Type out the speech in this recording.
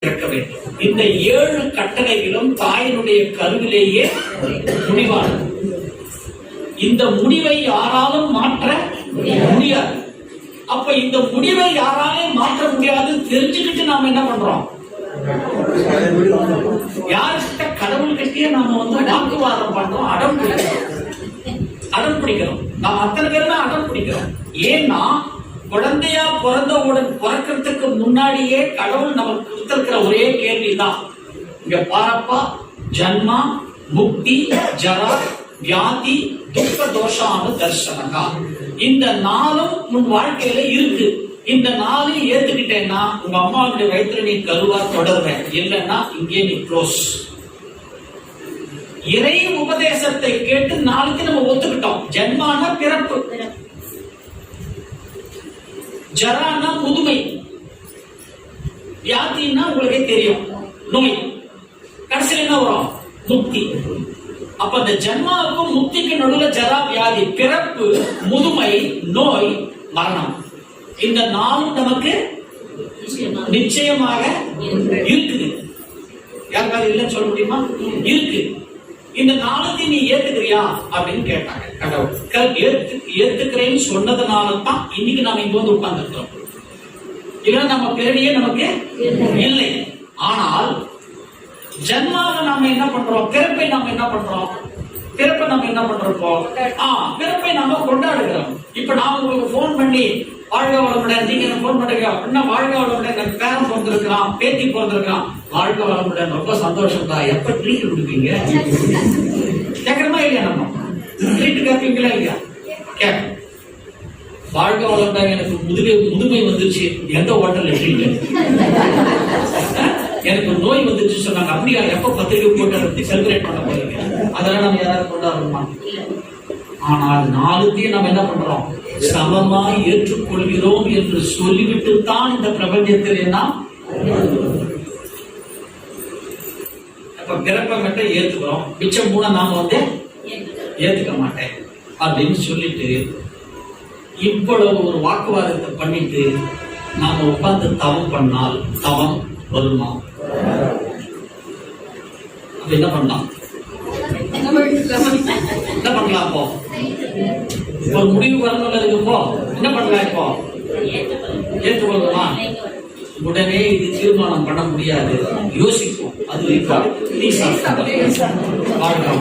இருக்க வேண்டும். இந்த 7 கட்டளைகளும் தாயினுடைய கருவிலேயே முடிவானது. இந்த முடிவை யாராலும் மாற்ற முடியாது. அப்ப இந்த முடிவை யாராலையும் மாற்ற முடியாது தெரிஞ்சுக்கிட்டு நாம என்ன பண்றோம்? யாருக்கிட்ட கடவுள்கிட்டயே நாம வாக்குவாதம் பண்றோம், அடம் பிடிக்கிறோம். நாம் அத்தனை பேருமே அடம் பிடிக்கிறோம். ஏன்னா குழந்தையா பிறக்கிறதுக்கு முன்னாடியே கடவுள் நமக்கு கொடுத்திருக்கிற ஒரே கேள்விதான், இங்க பாரப்பா, ஜன்மா, முக்தி, ஜரா, வியாதி, துக்க, தோஷானு தர்சனகா. இந்த 4ம் உன் வாழ்க்கையில இருக்கு. இந்த 4ஐயும் ஏத்துக்கிட்டேன்னா உங்க அம்மாவுடைய வயிற்றுல நீ கருவா தொடர்வ, இல்லைன்னா இங்கே நீ க்ளோஸ். இறை உபதேசத்தை கேட்டு 4க்கு நம்ம ஒத்துக்கிட்டோம். ஜன்மான பிறப்பு, ஜரானா முதுமை, வியாதினா உங்களுக்கே தெரியும் நோய், கடைசியில் என்ன வரும்? முக்தி. அப்ப இந்த ஜன்மாவுக்கும் முக்திக்கு நடுவில் ஜரா, வியாதி, பிறப்பு, முதுமை, நோய், மரணம். இந்த 4 நமக்கு நிச்சயமாக இருக்குது. யாருக்காவது இல்லைன்னு சொல்ல முடியுமா? இருக்கு. இந்த 4ஐயும் நீ ஏத்துக்கிறியா அப்படின்னு கேட்டாங்க கடவுள். ஏத்துக்கிறேன்னு சொன்னதுனால தான் இன்னைக்கு நாம இங்க வந்து உட்கார்ந்துருக்கோம். இதெல்லாம் நம்ம பேரையே நமக்கு இல்லை. ஆனால் ஜன்மாவை நாம என்ன பண்றோம்? பிறப்பை நாம என்ன பண்றோம்? பிறப்பை நம்ம என்ன பண்றோம்? பிறப்பை நாம கொண்டாடுகிறோம். இப்ப நான் உங்களுக்கு போன் பண்ணி வாழ்க வளமுடன், நீங்க என்ன போன் பண்றீங்க அப்படின்னா வாழ்க வளமுடன், எனக்கு பேரன் பிறந்திருக்கிறான், பேத்தி பிறந்திருக்கான், வாழ்க வளமுடன், ரொம்ப சந்தோஷம் தான், எப்ப ட்ரீட் கொடுப்பீங்க கேட்கறமா இல்லையா? நம்ம ட்ரீட் கேட்பீங்களா இல்லையா? கேட்க. வாழ்க வளமுடன், எனக்கு முதுமை வந்துருச்சு, எந்த ஹோட்டல்ல ட்ரீட்? எனக்கு நோய் வந்துருச்சு சொன்னாங்க, அப்படியா? எப்ப பத்திரிகை போட்டு செலிப்ரேட் பண்ண போறீங்க? அதெல்லாம் நம்ம யாராவது கொண்டாடுறோமா? ஆனால் 4ஐயும் நம்ம என்ன பண்றோம்? சமமாய் ஏற்றுக்கொள்கிறோம் என்று சொல்லிவிட்டு தான் இந்த பிரபஞ்சத்தில் என்ன பிறப்பை மட்டும் ஏத்துக்கிறோம், மிச்சம் 3 நாம ஏத்துக்க மாட்டேன் அப்படின்னு சொல்லிட்டு இவ்வளவு ஒரு வாக்குவாதத்தை பண்ணிட்டு நாம உட்கார்ந்து தவம் பண்ணால் தவம் வருமா? அப்ப என்ன பண்ணலாம்? என்ன பண்ணலாம்? இப்போ ஒரு முடிவு வரணும். இருக்குப்போ என்ன பண்ணலாம்? இப்போ ஏற்றுக்கொள்ளலாம். உடனே இது தீர்மானம் பண்ண முடியாது, யோசிப்போம். அது வாழ்க்கை